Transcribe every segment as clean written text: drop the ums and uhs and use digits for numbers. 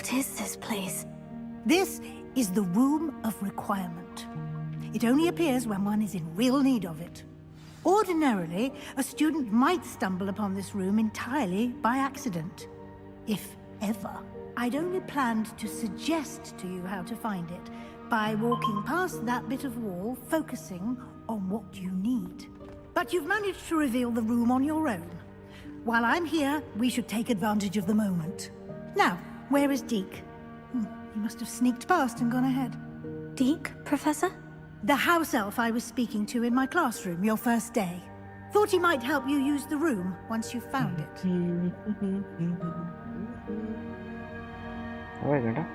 What is this place? This is the Room of Requirement. It only appears when one is in real need of it. Ordinarily, a student might stumble upon this room entirely by accident. If ever. I'd only planned to suggest to you how to find it by walking past that bit of wall, focusing on what you need. But you've managed to reveal the room on your own. While I'm here, we should take advantage of the moment. Now, where is Deke? He must have sneaked past and gone ahead. Deke, Professor? The house elf I was speaking to in my classroom your first day. Thought he might help you use the room once you found it. Wait a minute.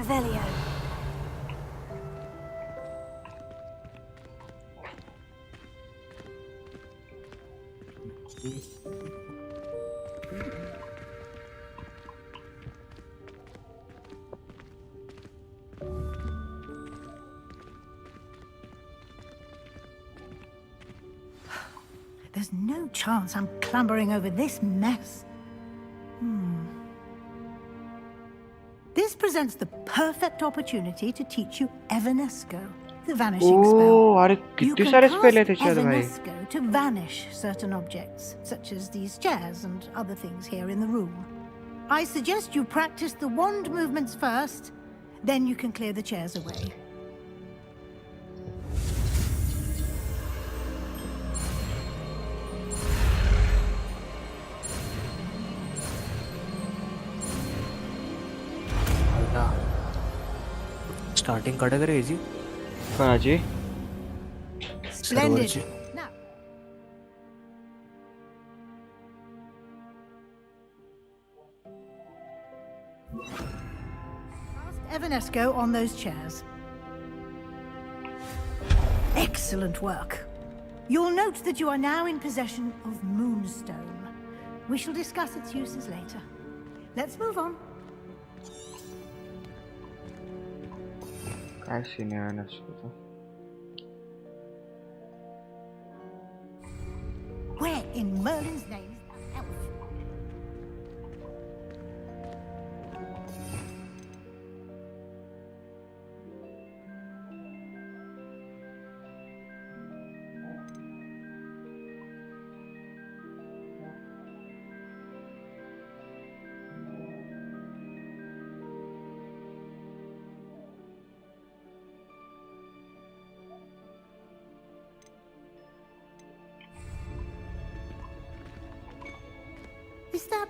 Revelio. There's no chance I'm clambering over this mess. This presents the perfect opportunity to teach you Evanesco, the vanishing spell. अरे You कितने can सारे cast spell है तेरे भाई. Evanesco to vanish certain objects, such as these chairs and other things here in the room. I suggest you practice the wand movements first, then you can clear the chairs away. Starting cut करे जी हाँ जी. Splendid. Now, cast Evanesco on those chairs. Excellent work. You'll note that you are now in possession of Moonstone. We shall discuss its uses later. Let's move on. काय scene है नस्ल तो. Where in Merlin's name is that elf? Is that...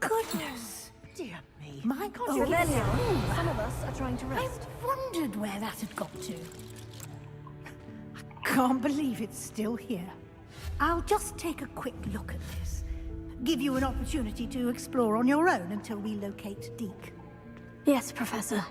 Goodness! Dear me. My God, Revelio. Some of us are trying to I rest. wondered where that had got to. I can't believe it's still here. I'll just take a quick look at this. Give you an opportunity to explore on your own until we locate Deke. Yes, Professor.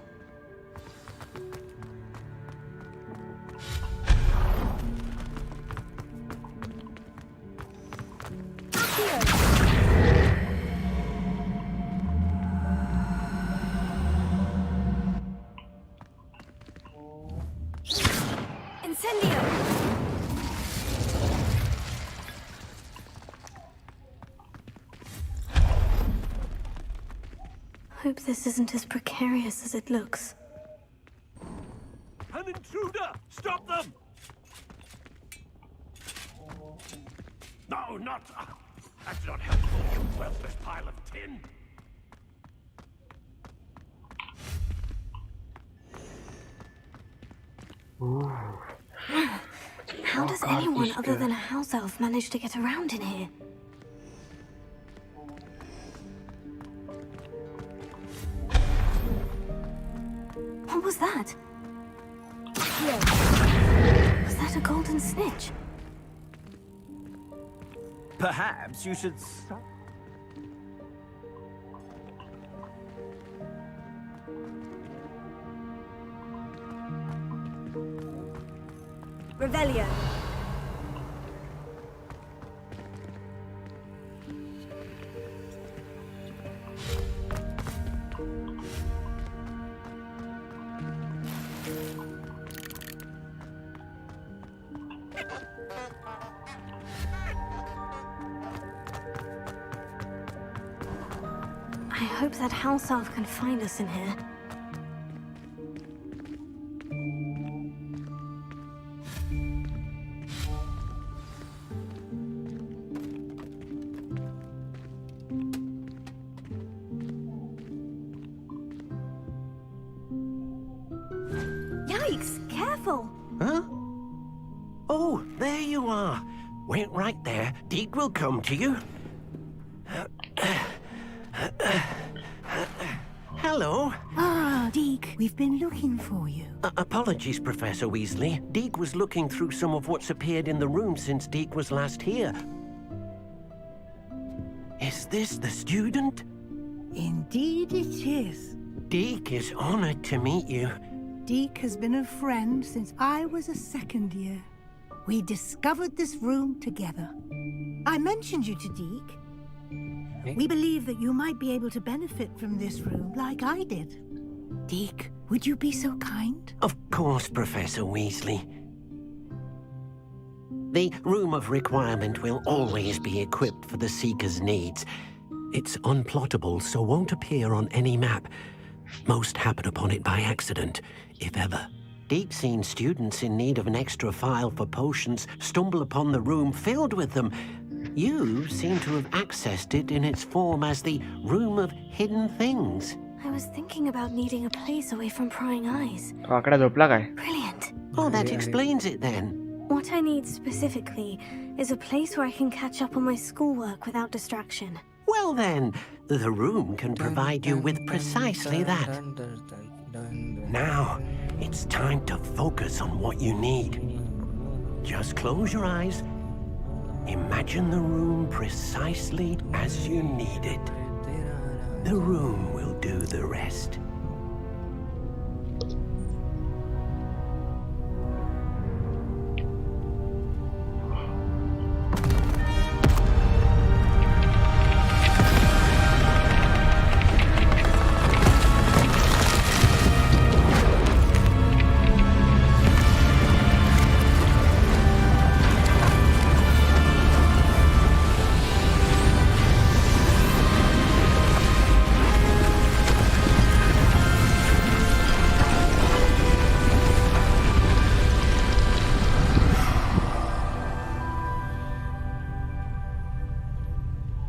Hope this isn't as precarious as it looks. An intruder! Stop them! No, not... that's not helpful, you worthless pile of tin. How does anyone other than a house elf manage to get around in here? What was that? Was that a golden snitch? Perhaps you should stop. Revelio. I hope that house elf can find us in here. Yikes! Careful! Huh? Oh, there you are. Wait right there. Deke will come to you. Hello. Ah, Deke, we've been looking for you. Apologies, Professor Weasley. Deke was looking through some of what's appeared in the room since Deke was last here. Is this the student? Indeed it is. Deke is honored to meet you. Deke has been a friend since I was a second year. We discovered this room together. I mentioned you to Deke. We believe that you might be able to benefit from this room like I did. Deke, would you be so kind? Of course, Professor Weasley. The Room of Requirement will always be equipped for the Seeker's needs. It's unplottable, so won't appear on any map. Most happen upon it by accident, if ever. Deke's seen students in need of an extra file for potions stumble upon the room filled with them. You seem to have accessed it in its form as the Room of Hidden Things. I was thinking about needing a place away from prying eyes. Aక్కడ దొబ్బలాగా Brilliant. Oh, that explains it then. What I need specifically is a place where I can catch up on my schoolwork without distraction. Well then, the room can provide you with precisely that. Now, it's time to focus on what you need. Just close your eyes. Imagine the room precisely as you need it. The room will do the rest.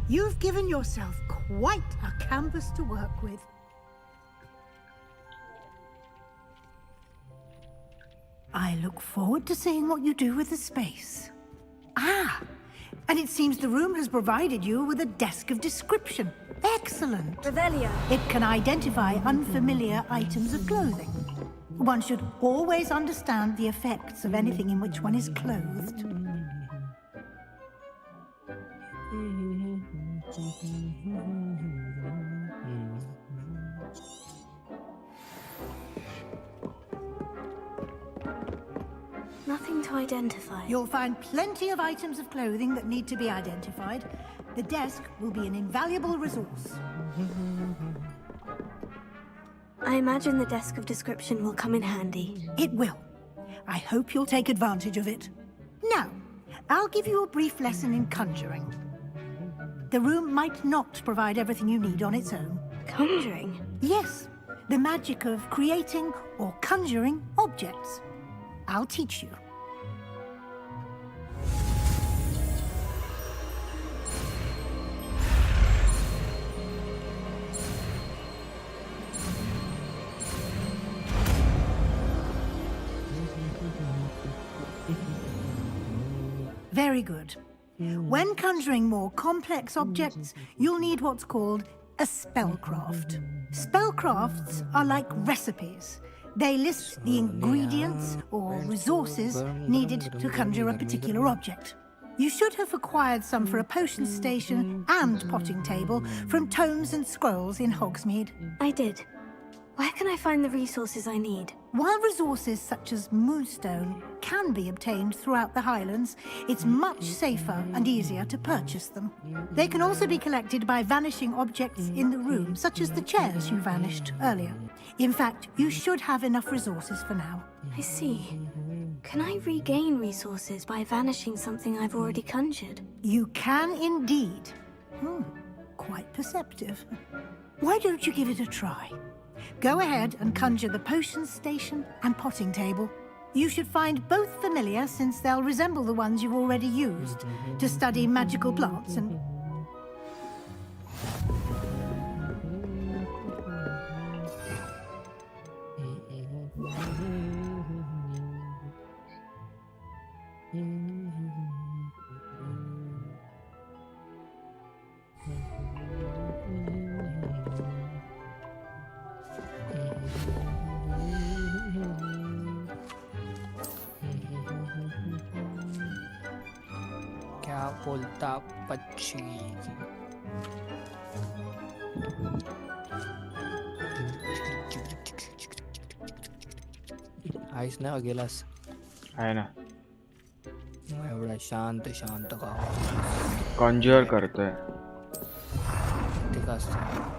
You've given yourself quite a canvas to work with. I look forward to seeing what you do with the space. Ah, and it seems the room has provided you with a desk of description. Excellent. Revelio. It can identify unfamiliar items of clothing. One should always understand the effects of anything in which one is clothed. Nothing to identify. You'll find plenty of items of clothing that need to be identified. The desk will be an invaluable resource. I imagine the desk of description will come in handy. It will. I hope you'll take advantage of it. Now, I'll give you a brief lesson in conjuring. The room might not provide everything you need on its own. Conjuring? Yes, the magic of creating or conjuring objects. I'll teach you. Very good. When conjuring more complex objects, you'll need what's called a spellcraft. Spellcrafts are like recipes. They list the ingredients or resources needed to conjure a particular object. You should have acquired some for a potion station and potting table from tomes and scrolls in Hogsmeade. I did. Where can I find the resources I need? While resources such as moonstone can be obtained throughout the Highlands, it's much safer and easier to purchase them. They can also be collected by vanishing objects in the room, such as the chairs you vanished earlier. In fact, you should have enough resources for now. I see. Can I regain resources by vanishing something I've already conjured? You can indeed. Quite perceptive. Why don't you give it a try? Go ahead and conjure the potion station and potting table. You should find both familiar, since they'll resemble the ones you've already used to study magical plants and... क्या बोलता पक्षी ice ना गेलास आहे ना एवढा शांत शांत का कॉन्ज्युअर करतोय ठीक असतं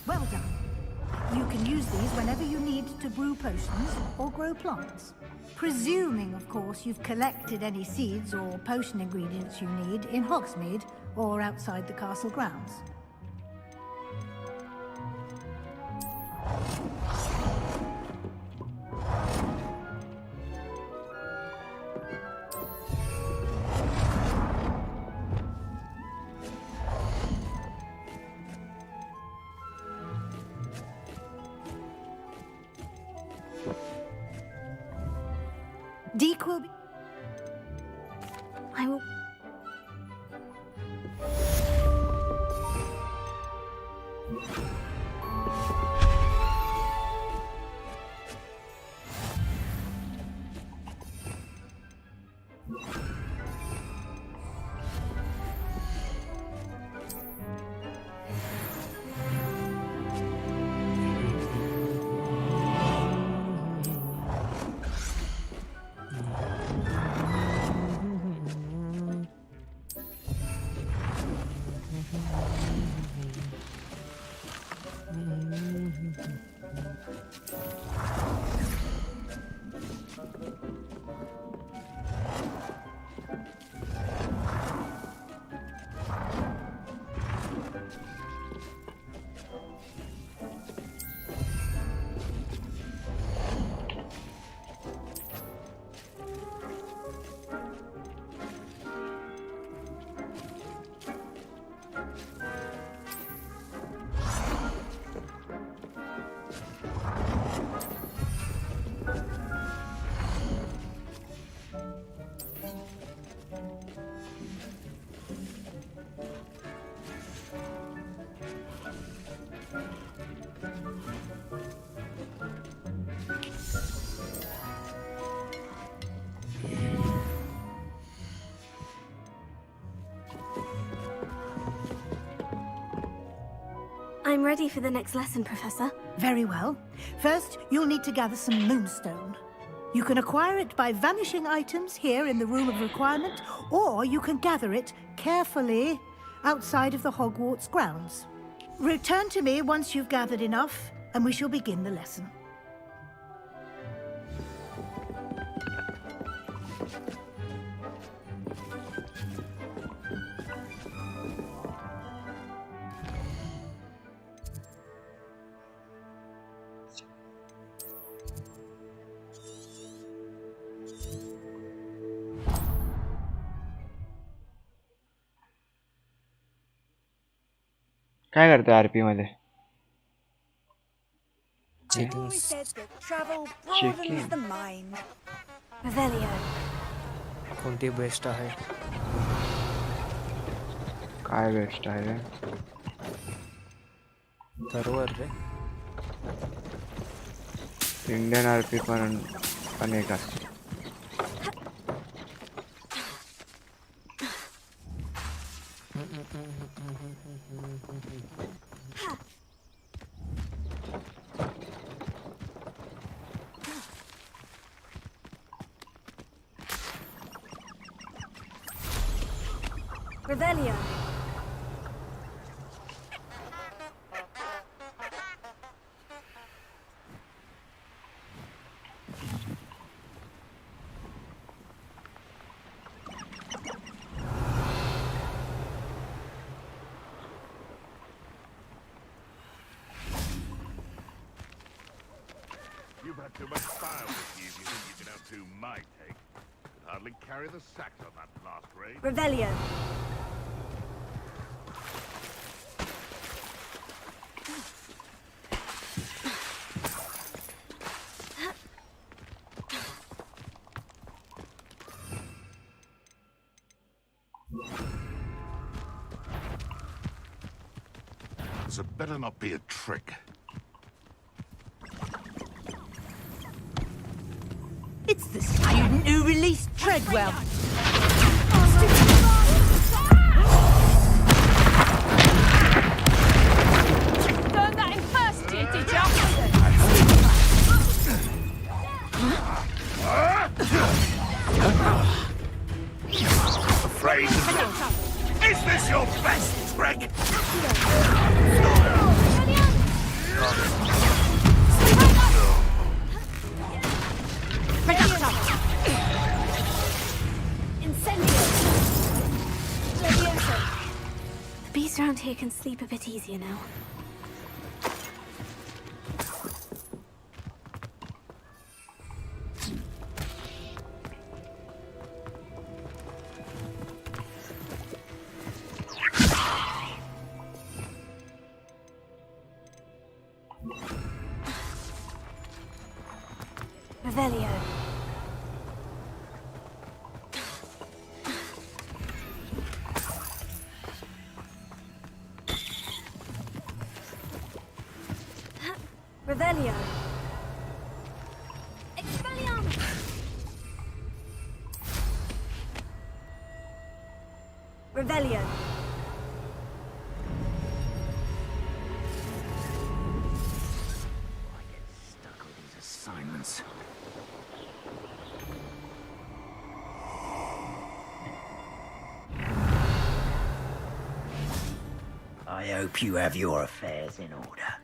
Well done. You can use these whenever you need to brew potions or grow plants. Presuming, of course, you've collected any seeds or potion ingredients you need in Hogsmeade or outside the castle grounds. Deke will be... I will... I'm ready for the next lesson, Professor. Very well. First, you'll need to gather some moonstone. You can acquire it by vanishing items here in the Room of Requirement, or you can gather it carefully outside of the Hogwarts grounds. Return to me once you've gathered enough, and we shall begin the lesson. काय करते RP मध्ये? Chickens. said that travel broadens Chicken. the mind. Revelio. कोणती best आहे? काय best आहे रे? Server रे. Indian RP पण एक असते. Revelio. You've had too much fire with you if you think you can outdo my take. Could hardly carry the sacks on that last raid. Revelio. This had better not be a trick. It's the student who released Treadwell. Learn that in first year, did ya? Afraid of Is this your best trick? The beasts around here can sleep a bit easier now. Revelio. Revelio. Expelliarmus. Revelio. Stuck with these assignments. I hope you have your affairs in order.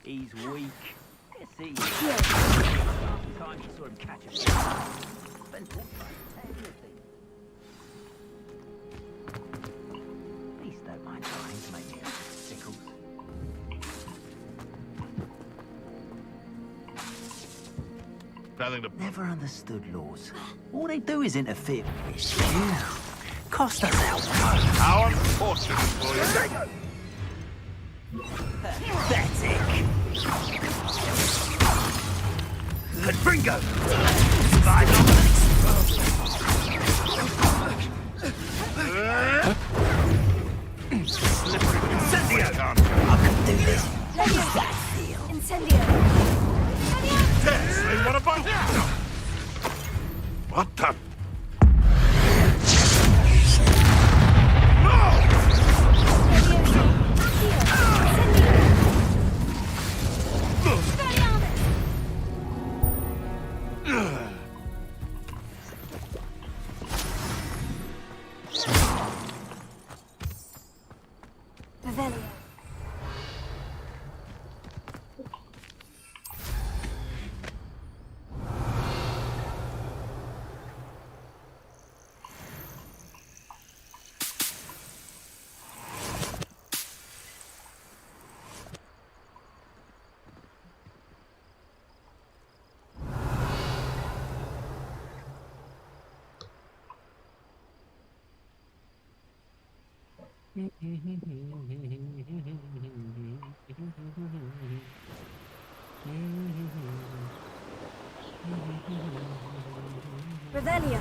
He's weak. Yes, he is. Last time you saw him catch a fish, spent all everything. Beast don't mind trying to make me up with sickles. Nothing to... Never understood laws. All they do is interfere. Phew. Cost us out. How unfortunate for you. Pathetic. Confringo! Slide on Slippery incendio! I can do this. How's that feel? Incendio. Yes, they want a bite. What the... Revelio. Revelio.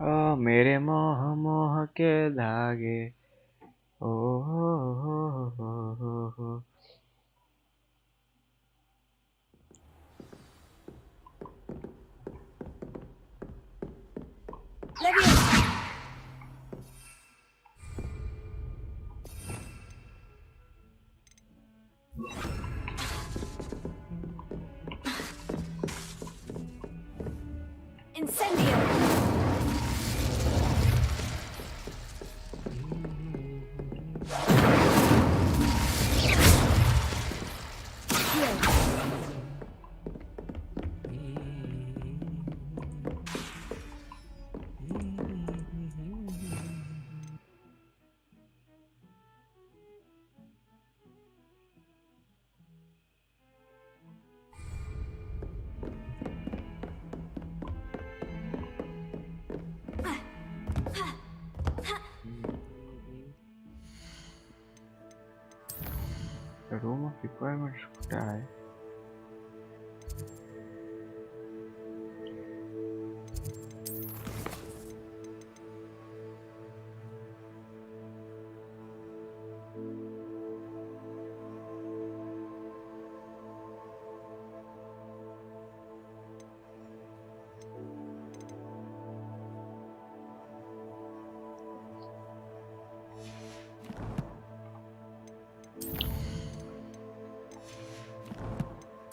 ओ मेरे मोह मोह के धागे ओ हो। Leviosa. Incendio. The room of requirements should die.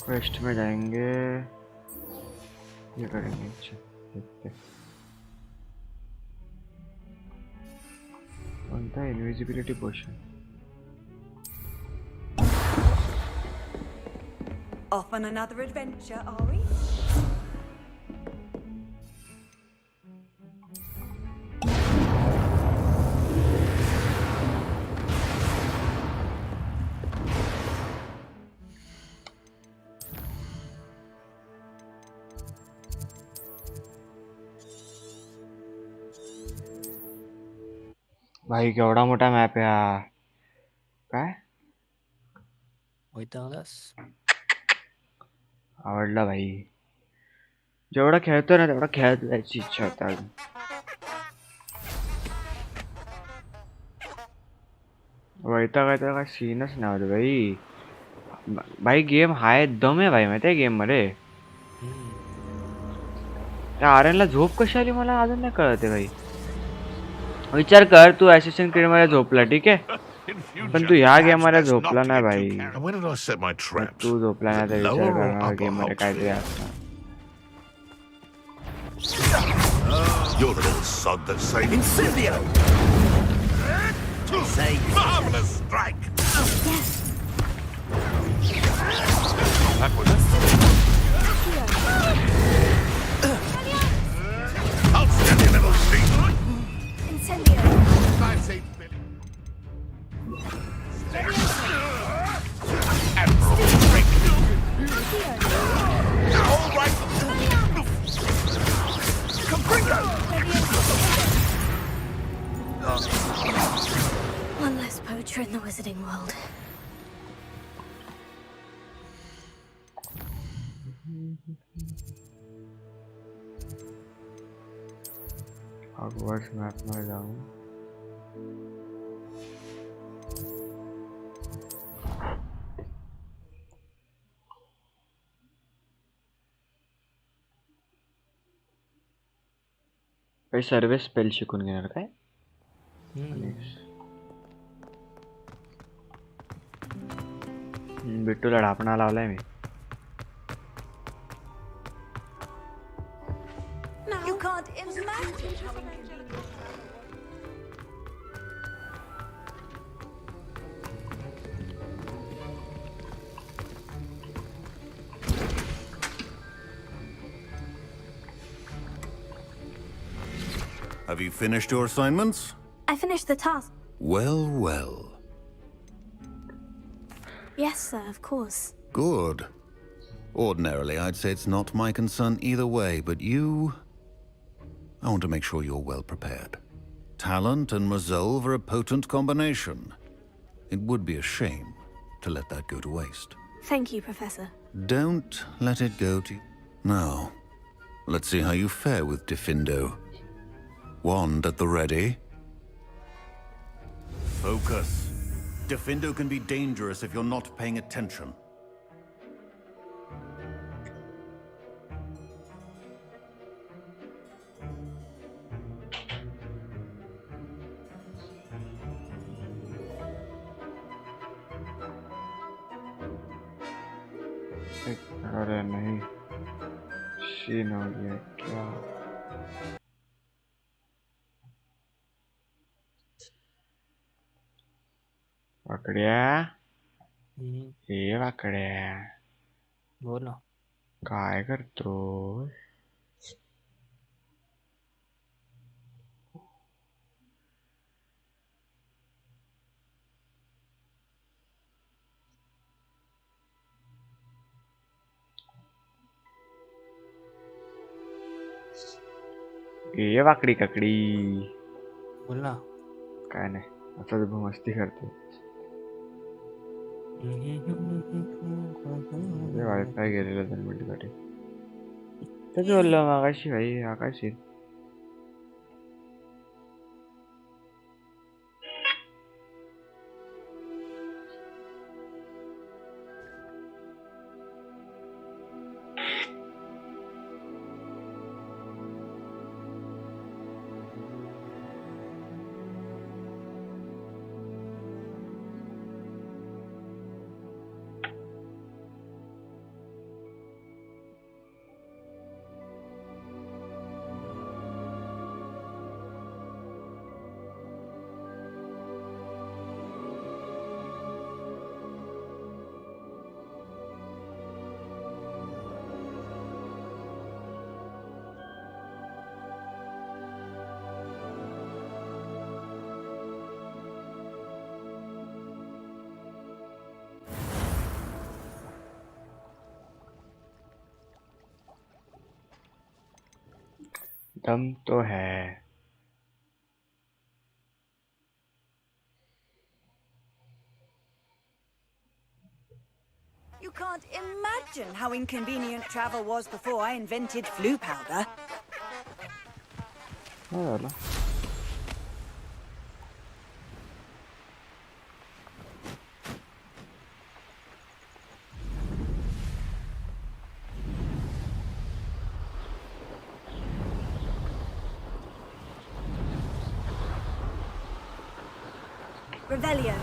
Quest में जाएंगे, ये करेंगे। अच्छा देखते कौन था, invisibility potion. Off on another adventure, are we? भाई केवढा मोठा मॅप आहे हा, काय वैतागलास? आवडला भाई, जेवढा खेळतो ना तेवढा खेळत जायची इच्छा होता अजून। वैतागायचा काय सीनच नाही होत भाई। भाई गेम हाय दम आहे भाई, माहिती आहे गेम मध्ये। त्या आर्यनला झोप कशी आली मला अजून नाही कळते भाई। विचार कर, तू ॲसिस्टंट क्रीड मध्ये झोपला ठीक आहे, पण तू ह्या गेम मध्ये झोपला नाही भाई। And where did I set my traps? तू झोपला नाही तर विचार Lower or करणार upper गेम मध्ये काहीतरी Hogsfield? असणार। You're the little sod that saved Incendio! Say marvelous strike. That was outstanding little sheep. Incendio. I say Billy. Admiral Drake. All right. One less poacher in the wizarding world. Hogwarts map मध्ये जाऊन काही सर्व spell शिकून घेणार काय? बिट्टूला ढापणा लावलाय मी. You can't imagine how inconvenient. Have you finished your assignments? I finished the task. Well, well. Yes, sir, of course. Good. Ordinarily, I'd say it's not my concern either way, but you... I want to make sure you're well prepared. Talent and resolve are a potent combination. It would be a shame to let that go to waste. Thank you, Professor. Don't let it go to... Now, let's see how you fare with Diffindo. Wand at the ready. Focus. Diffindo can be dangerous if you're not paying attention. अरे नहीं, शीन हो गया क्या? वाकड्या, हे वाकड्या, बोल ना. काय करतो? ये वाकडी काकडी. बोल ना. काय नाही, असंच मस्ती करतो. वायफाय गेलेलं 2 मिनिटासाठी. तेच बोललो मागाशी भाई, आकाश येईल. दम तो है. You can't imagine how inconvenient travel was before I invented flu powder. काय झालं? Revelio.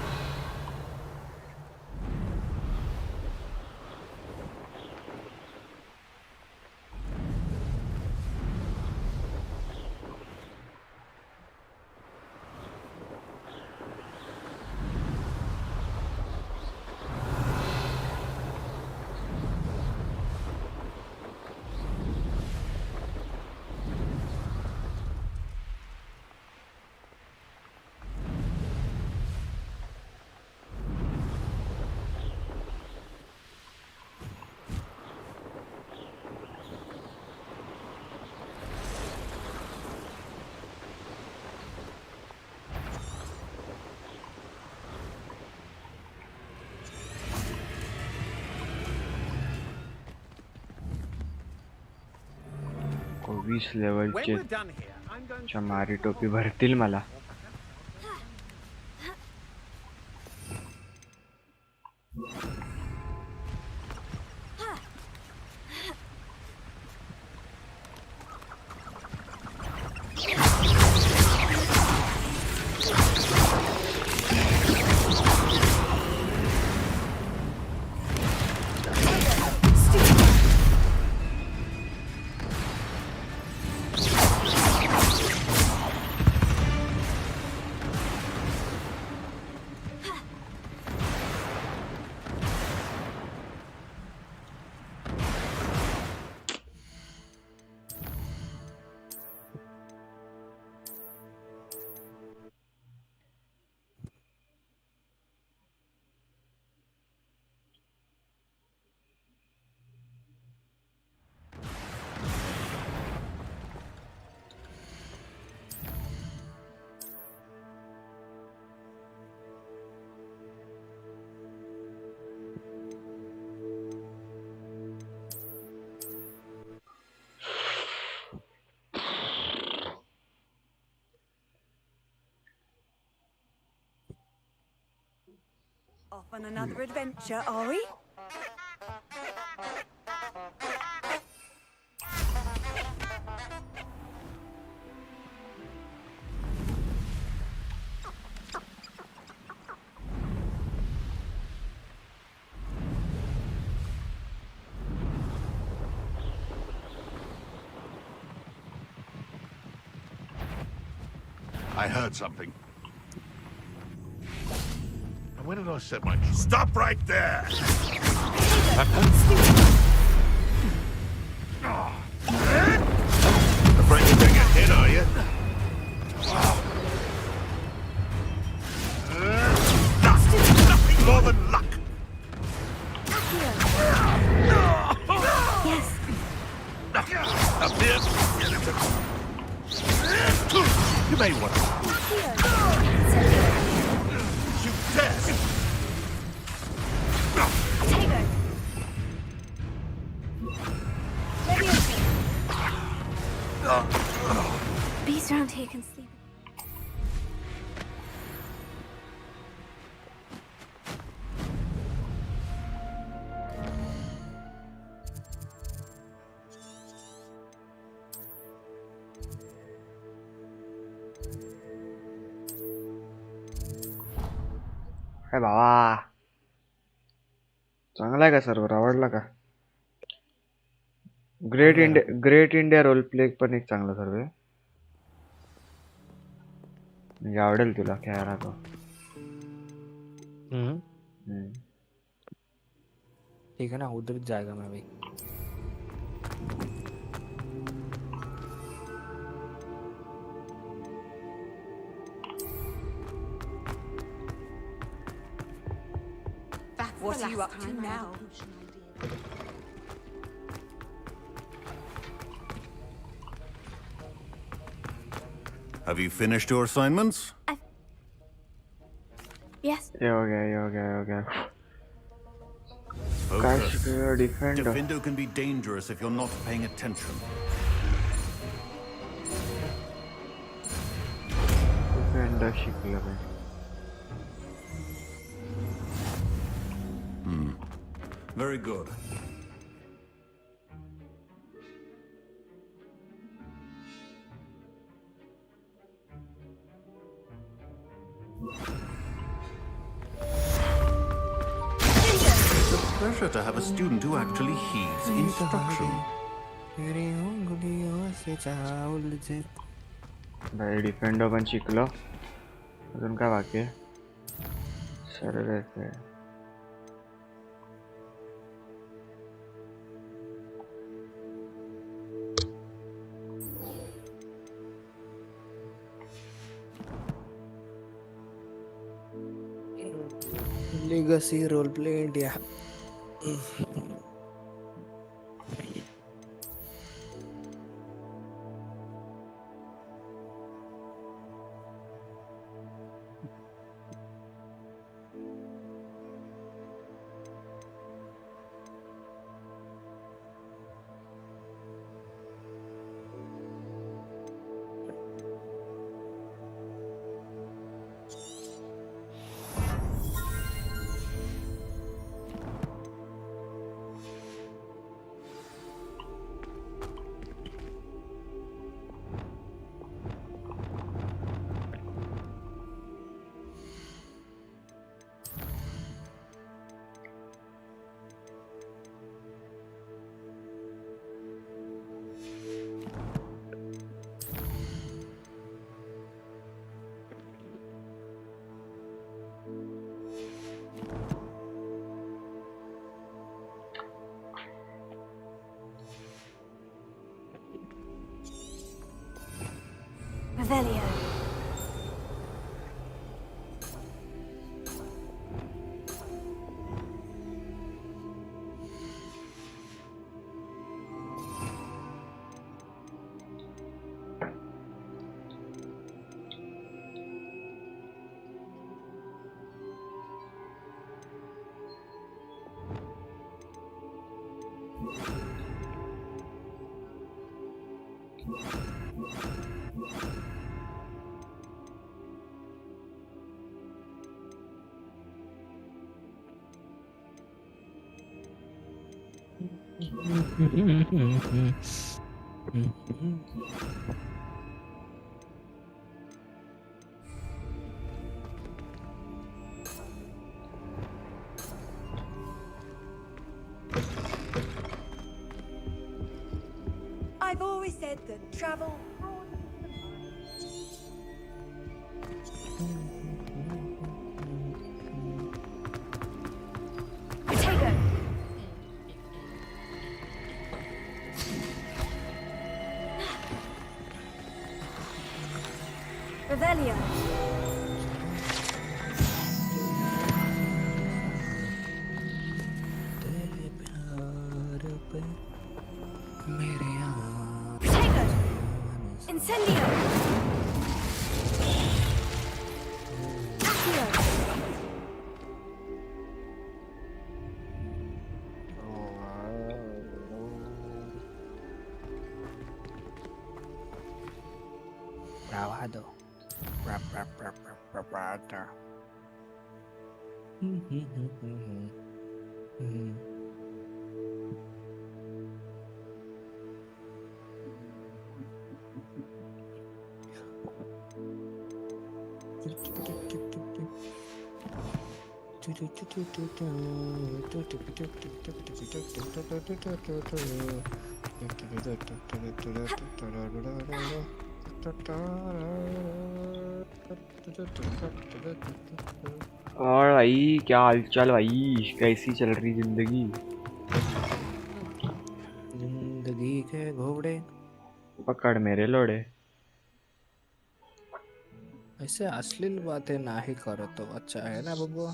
को 20 लेवलचे चमारी टोपी भरतील मला. On another adventure, are we? I heard something. And when did I set my... Stop right there! Afraid to take a hit, are you? Nothing more than luck! Yes. Up here. You may want to... You dare! Beast around here can sleep. काय भावा चांगला आहे का server आवडला का great India role play पण एक चांगला सर्व आहे म्हणजे आवडेल तुला खेळायला तो ठीक है ना उधर जाएगा मैं भाई What are you up to now? Have you finished your assignments? Yes. ये हो गया Focus. Defender. Defendo can be dangerous if you're not paying attention. Defender शिकला भाई Very good. It's a pleasure to have a student who actually heeds instruction. भाई defender पण शिकलो अजून काय बाकी आहे सर्व आहे Legacy roleplay India. Revelio. I've always said that travel. Potato! Revelio! Potato! Incendio! Accio! Bravado. Bravado. और भाई क्या हालचाल भाई, कैसी चल रही जिंदगी? जिंदगी के घोड़े। पकड़ मेरे लोड़े। ऐसे अश्लील बातें ना ही करो तो अच्छा है ना Babbu.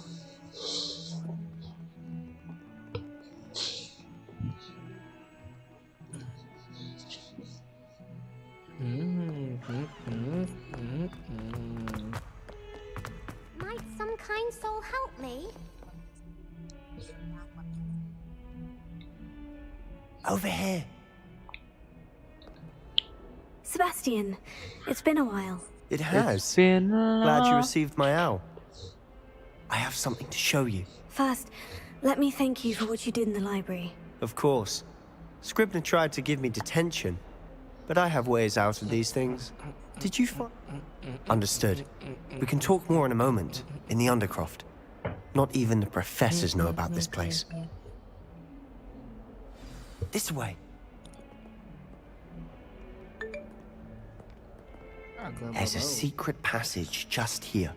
Might some kind soul help me? Over here. Sebastian, it's been a while. It has. It's been Glad you received my owl. I have something to show you. First, let me thank you for what you did in the library. Of course. Scribner tried to give me detention, but I have ways out of these things. Did you find... Understood. We can talk more in a moment, in the Undercroft. Not even the professors know about this place. This way. There's a secret passage just here.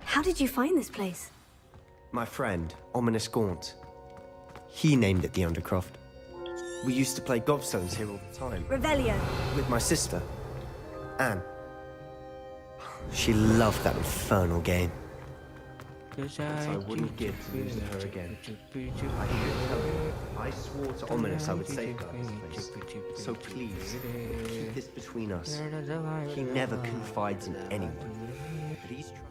How did you find this place? My friend, Ominous Gaunt. He named it the Undercroft. We used to play gobstones here all the time. Revelio. With my sister, Anne. She loved that infernal game. I wouldn't give to lose to her again. I should tell you, I swore to Ominous I would safeguard this place. So please, keep this between us. He never confides in anyone. But he's trying...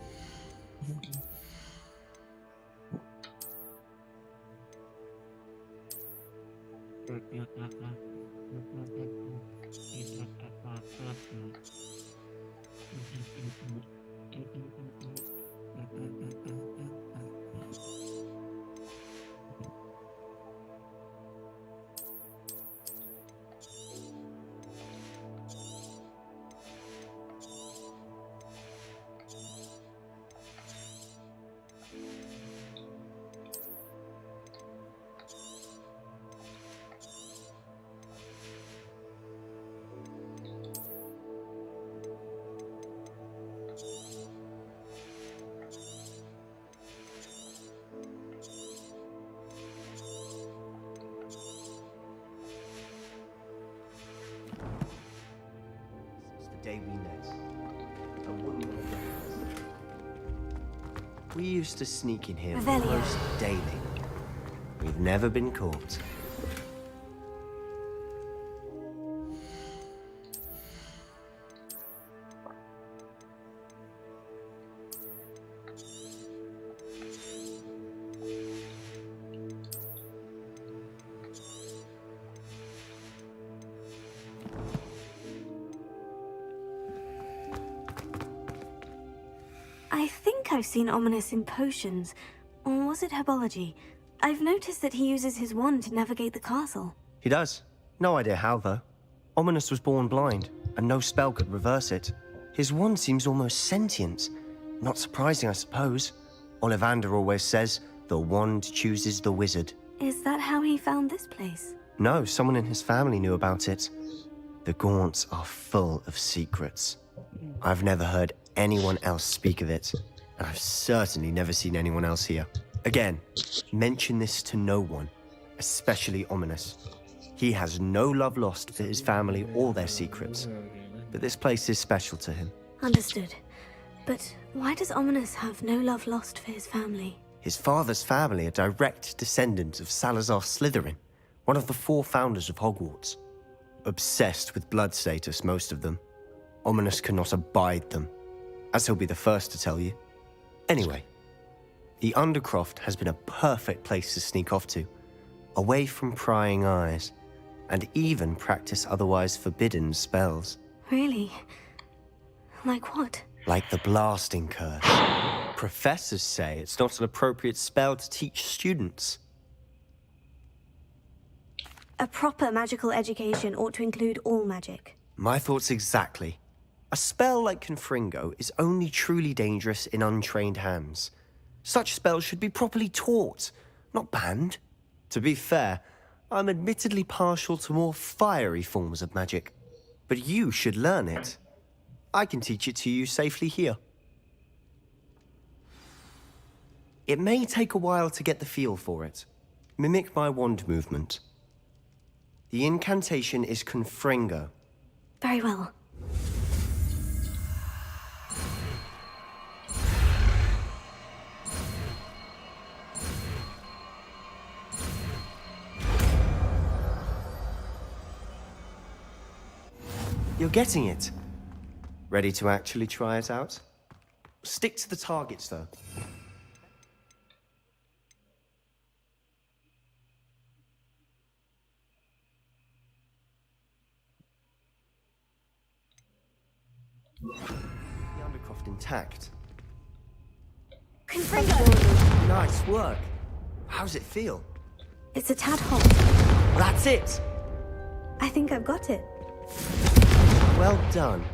Day we met. A woman of the house. We used to sneak in here almost daily. We've never been caught. think I've seen Ominous in potions. Or was it herbology? I've noticed that he uses his wand to navigate the castle. He does. No idea how, though. Ominous was born blind, and no spell could reverse it. His wand seems almost sentient. Not surprising, I suppose. Ollivander always says, the wand chooses the wizard. Is that how he found this place? No, someone in his family knew about it. The Gaunts are full of secrets. I've never heard anyone else speak of it, and I've certainly never seen anyone else here. Again, mention this to no one, especially Ominous. He has no love lost for his family or their secrets, but this place is special to him. Understood. But why does Ominous have no love lost for his family? His father's family are direct descendants of Salazar Slytherin, one of the 4 founders of Hogwarts. Obsessed with blood status, most of them. Ominous cannot abide them, as he'll be the first to tell you. Anyway, the Undercroft has been a perfect place to sneak off to, away from prying eyes, and even practice otherwise forbidden spells. Really? Like what? Like the blasting curse. Professors say it's not an appropriate spell to teach students. A proper magical education ought to include all magic. My thoughts exactly. A spell like Confringo is only truly dangerous in untrained hands. Such spells should be properly taught, not banned. To be fair, I'm admittedly partial to more fiery forms of magic. But you should learn it. I can teach it to you safely here. It may take a while to get the feel for it. Mimic my wand movement. The incantation is Confringo. Very well. You're getting it. Ready to actually try it out? Stick to the targets, though. The Undercroft intact. Confringo! Nice work. How's it feel? It's a tad hot. That's it! I think I've got it. Well done.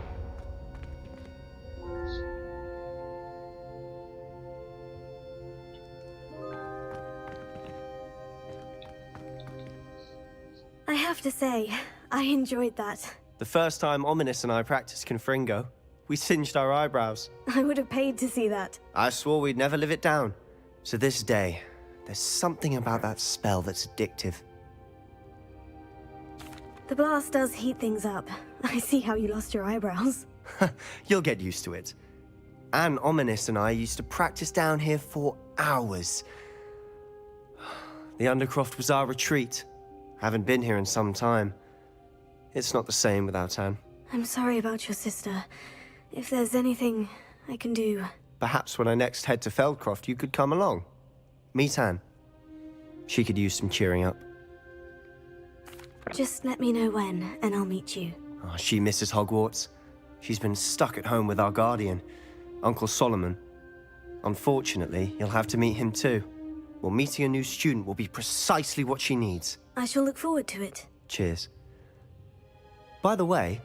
I have to say, I enjoyed that. The first time Ominous and I practiced Confringo, we singed our eyebrows. I would have paid to see that. I swore we'd never live it down. To this day, there's something about that spell that's addictive. The blast does heat things up. I see how you lost your eyebrows. You'll get used to it. Anne Ominous and I used to practice down here for hours. The Undercroft was our retreat. Haven't been here in some time. It's not the same without Anne. I'm sorry about your sister. If there's anything I can do... Perhaps when I next head to Feldcroft, you could come along. Meet Anne. She could use some cheering up. Just let me know when, and I'll meet you. Oh, she misses Hogwarts. She's been stuck at home with our guardian, Uncle Solomon. Unfortunately, you'll have to meet him too. Well, meeting a new student will be precisely what she needs. I shall look forward to it. Cheers. By the way,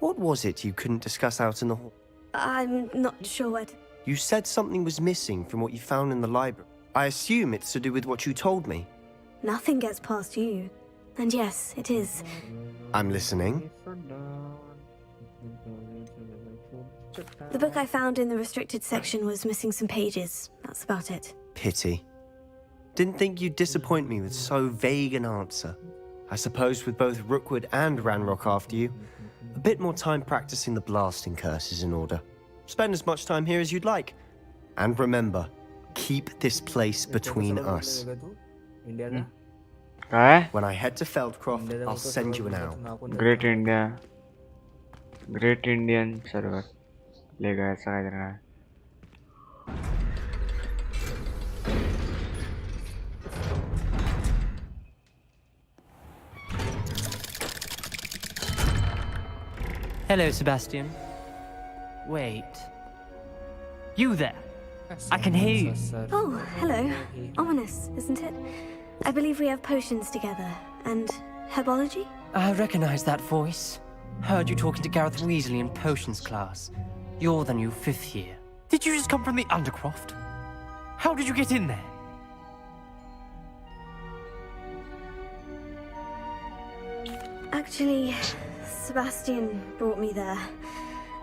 what was it you couldn't discuss out in the hall? I'm not sure what... You said something was missing from what you found in the library. I assume it's to do with what you told me. Nothing gets past you. And yes, it is. I'm listening. The book I found in the restricted section was missing some pages. That's about it. Pity. Didn't think you'd disappoint me with so vague an answer. I suppose with both Rookwood and Ranrock after you, a bit more time practicing the blasting curse is in order. Spend as much time here as you'd like. And remember, keep this place between us. When I head to Feldcroft, I'll send you an owl. Great India. Great Indian server. लेगा ऐसा कह रहा है. Hello, Sebastian. Wait. You there. I can hear you. Oh, hello. Ominous, isn't it? I believe we have potions together. And herbology? I recognize that voice. Heard you talking to Gareth Weasley in potions class. You're the new 5th year. Did you just come from the Undercroft? How did you get in there? Actually, Sebastian brought me there.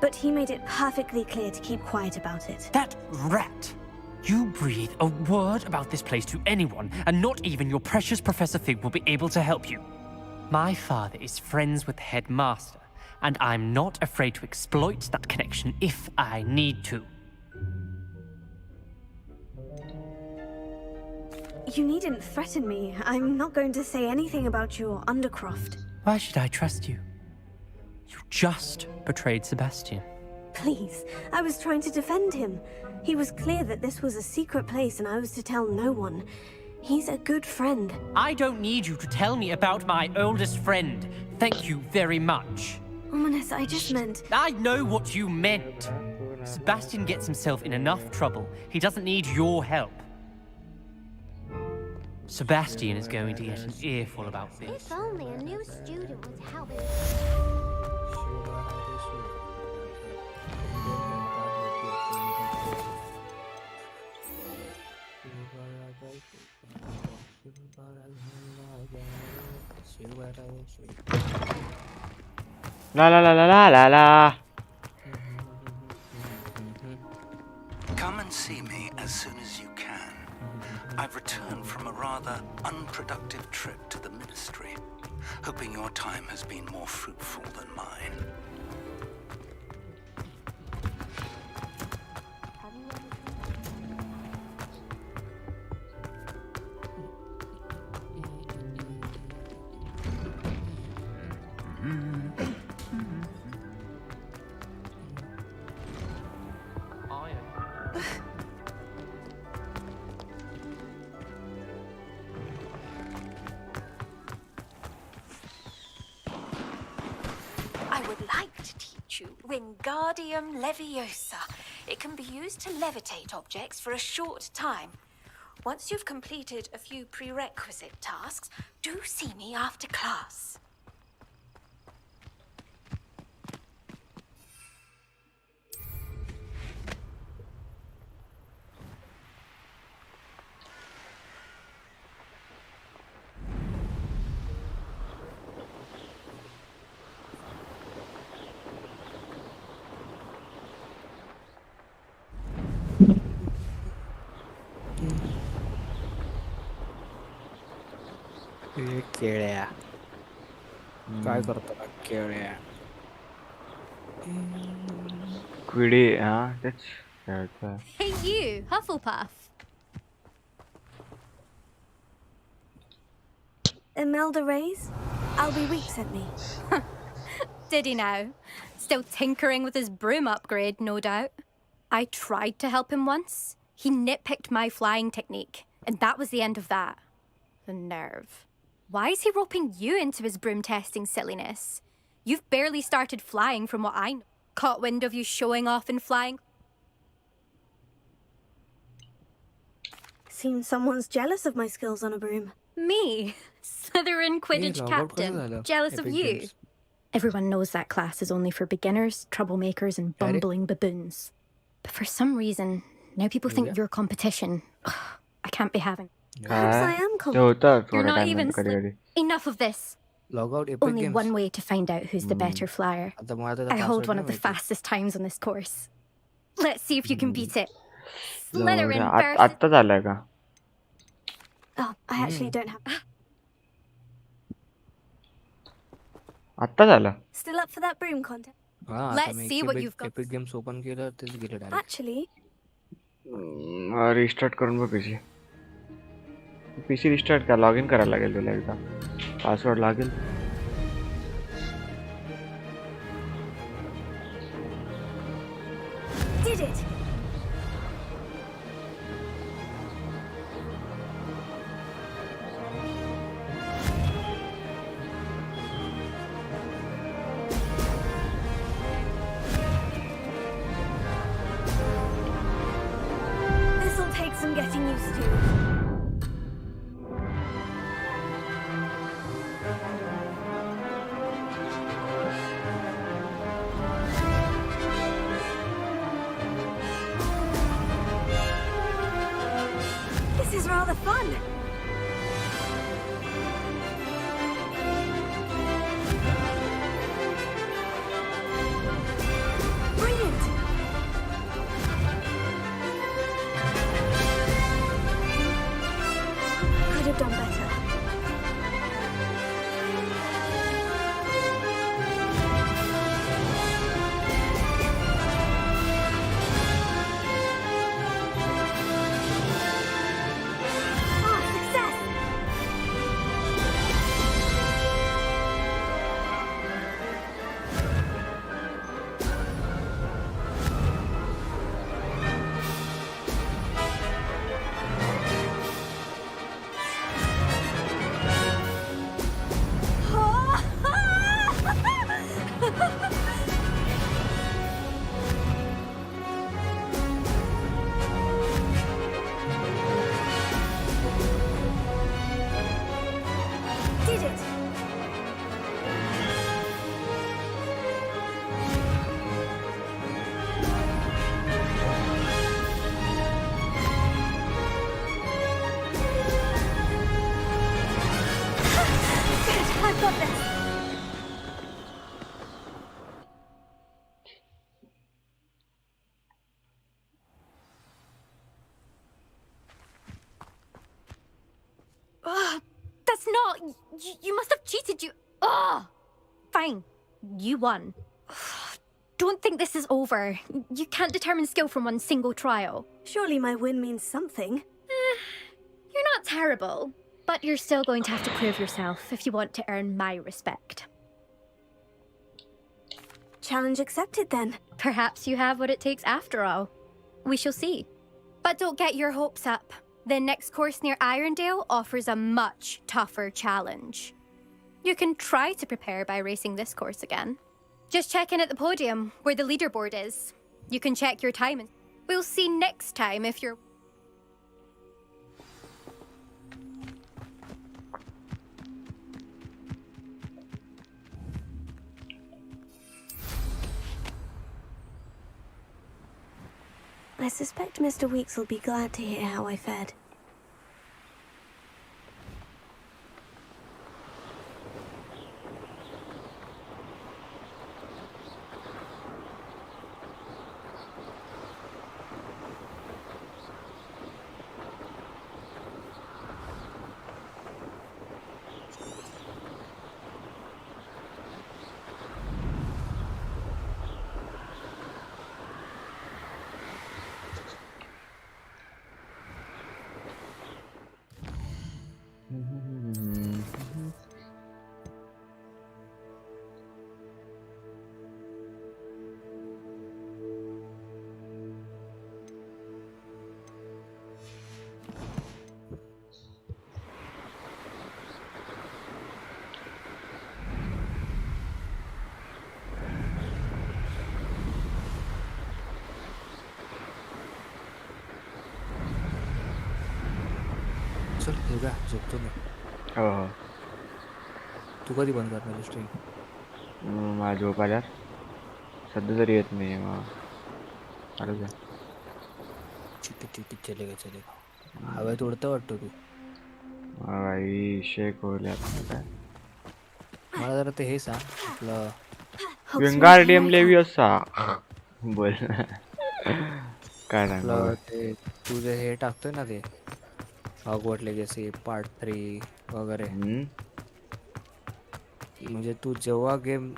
But he made it perfectly clear to keep quiet about it. That rat! You breathe a word about this place to anyone, and not even your precious Professor Fig will be able to help you. My father is friends with the headmaster, and I'm not afraid to exploit that connection if I need to. You needn't threaten me. I'm not going to say anything about your Undercroft. Why should I trust you? You just betrayed Sebastian. Please, I was trying to defend him. He was clear that this was a secret place and I was to tell no one. He's a good friend. I don't need you to tell me about my oldest friend. Thank you very much. Ominous, I just meant... I know what you meant. Sebastian gets himself in enough trouble. He doesn't need your help. Sebastian is going to get an earful about this. If only a new student was helping. La la la la la la la. Come and see me as soon as you can. I've returned from a rather unproductive trip to the Ministry, hoping your time has been more fruitful than mine. I would like to teach you Wingardium Leviosa. It can be used to levitate objects for a short time. Once you've completed a few prerequisite tasks, do see me after class. केळ्या काय करतो केळ्या Quiddy, that's character. Hey you, Hufflepuff. Imelda Reyes? Albie Week sent me. Did he now? Still tinkering with his broom upgrade, no doubt. I tried to help him once. He nitpicked my flying technique, and that was the end of that. The nerve. Why is he roping you into his broom testing silliness? You've barely started flying from what I know. Caught wind of you showing off in flying. Seems someone's jealous of my skills on a broom. Me? Slytherin Quidditch captain. Jealous of you? Everyone knows that class is only for beginners, troublemakers, and bumbling baboons. But for some reason, now people think you're competition. Ugh, I can't be having. Perhaps I am confident. You're not even Enough of this. Log out Epic Only Games. one way to find out who's the better flyer. I hold one of the fastest times on this course. Let's see if you can beat it. Slytherin versus... आत्ता झालाय का? Oh, I actually don't have... आत्ता झालं? Still up for that broom contest? Let's see what you've got. Epic Games open केलं तेच गेलं direct. Actually... restart करून बघ पीसी. पीसी रिस्टार्ट कर, लॉग इन करायला लागेल तुला एकदा. पासवर्ड लागेल. Did it! is rather fun. Brilliant. Could have done better. Did it! Good, I've got this. Ugh, that's not. You must have cheated. Ugh. Fine. You won. Don't think this is over. You can't determine skill from one single trial. Surely my win means something. You're not terrible, but you're still going to have to prove yourself if you want to earn my respect. Challenge accepted then. Perhaps you have what it takes after all. We shall see. But don't get your hopes up. The next course near Irondale offers a much tougher challenge. You can try to prepare by racing this course again. Just check in at the podium, where the leaderboard is. You can check your time, and we'll see next time if you're... I suspect Mr. Weeks will be glad to hear how I fared. चल हो गया झोपतो मी हो हो तू कधी बंद करणार स्ट्रीम मला झोप आल्यास सध्या तरी येत नाही मग चालू द्या चिपी चिपी चलेगा हवेत उडतं वाटतो तू भाई शेक होईल आता काय मला जरा ते हे सांग आपलं विंगार्डियम लेवियोसा बोल काय सांगू आपलं ते तू जे हे टाकतोय ना ते हॉगवर्ट्स लेगसी पार्ट 3 वगैरे म्हणजे तू जेव्हा गेम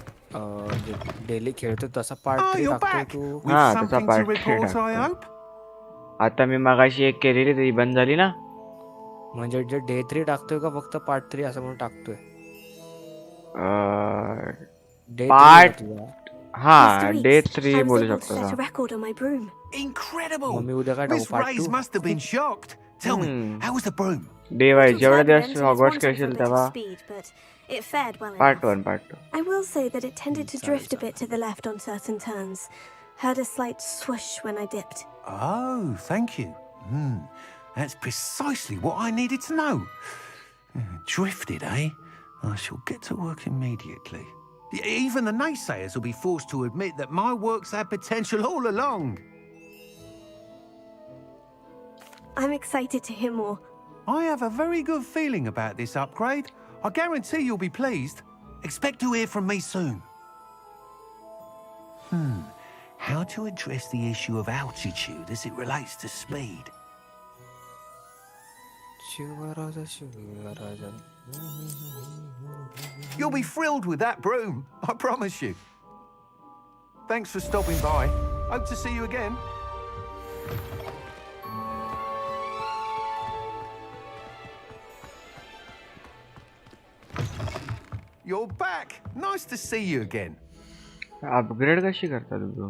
डेली खेळतो तसा पार्ट 3 टाकतोय तू हां तसा पार्ट 3 टाकतो आता मी मगाशी एक केलेली ती बंद झाली ना म्हणजे जे डे 3 टाकतोय का फक्त पार्ट 3 असं म्हणून टाकतोय पार्ट हां डे 3 बोलू शकतो Incredible! मग मी उद्या काय टाकू Miss part Reyes 2 must have been shocked. Tell me, how was the broom? Day wise जेवढ्या दिवस हॉगवर्ट्स खेळशील तेव्हा It fared well Part enough. 1, Part 2. I will say that it tended to drift a bit to the left on certain turns. Heard a slight swoosh when I dipped. Oh, thank you. That's precisely what I needed to know. Drifted, eh? I shall get to work immediately. Even the naysayers will be forced to admit that my work's had potential all along. I'm excited to hear more. I have a very good feeling about this upgrade. I guarantee you'll be pleased. Expect to hear from me soon. How to address the issue of altitude as it relates to speed? You'll be thrilled with that broom, I promise you. Thanks for stopping by. Hope to see you again. You're back. Nice to see you again. Upgrade कशी करतात bro?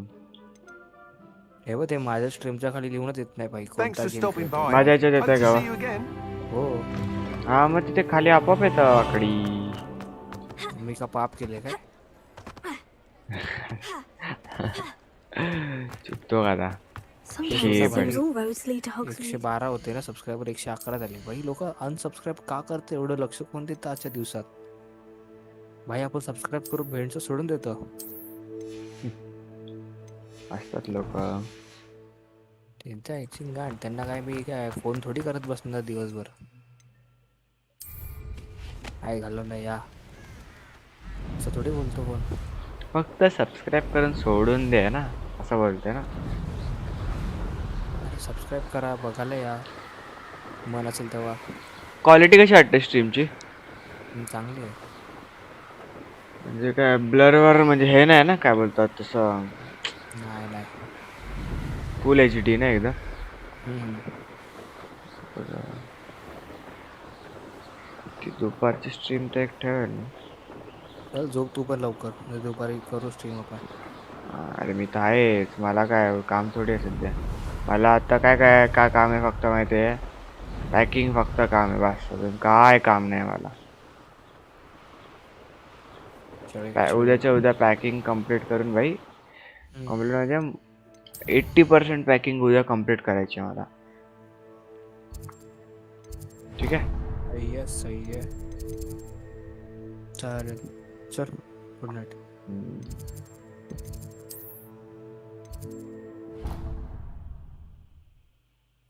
हे बघ ते माझ्या स्ट्रीमच्या खाली लिहूनच येत नाही भाई Thanks कोणता for गेम stopping by. माझ्या ह्याच्यात Hope येतंय to का? see you again. हो हा मग तिथे खाली आपोआप येतं आकडी. मी का पाप केले काय? चुकतो का आता? Sometimes it seems all roads lead to Hogwarts. 112 होते ना सबस्क्रायबर 111 झाले भाई. लोक अनसबस्क्राईब का करते एवढं लक्ष कोण देतं आजच्या दिवसात? भाई आपण सबस्क्राईब करून भेंडचं सोडून देतो. असतात लोक. त्यांच्या ॲक्शन गाण त्यांना काय मी काय फोन थोडी करत बसणार दिवसभर. काय घालून नाही या असं थोडी बोलतो कोण. फक्त सबस्क्राईब करून सोडून दे ना असं बोलते ना. सबस्क्राईब करा बघायला या मन असेल तेव्हा. क्वालिटी कशी वाटते स्ट्रीमची? चांगली आहे. म्हणजे काय ब्लरवर म्हणजे हे नाही ना काय बोलतात तसं? नाही नाही फुल HD ना एकदम. ती दुपारची स्ट्रीम तर एक ठेवेल ना. चल झोप तू पण लवकर दुपारी करू स्ट्रीम आपण. अरे मी तर आहेच. मला काय काम थोडी आहे सध्या. मला आता काय काम आहे फक्त माहिती आहे. पॅकिंग फक्त काम आहे बस. अजून काय काम नाही मला. उद्याच्या उद्या पॅकिंग कंप्लीट करून भाई कंप्लीट म्हणजे 80% पॅकिंग उद्या कंप्लीट करायची आहे मला. ठीक आहे. सही आहे. चालेल चल गुड नाईट.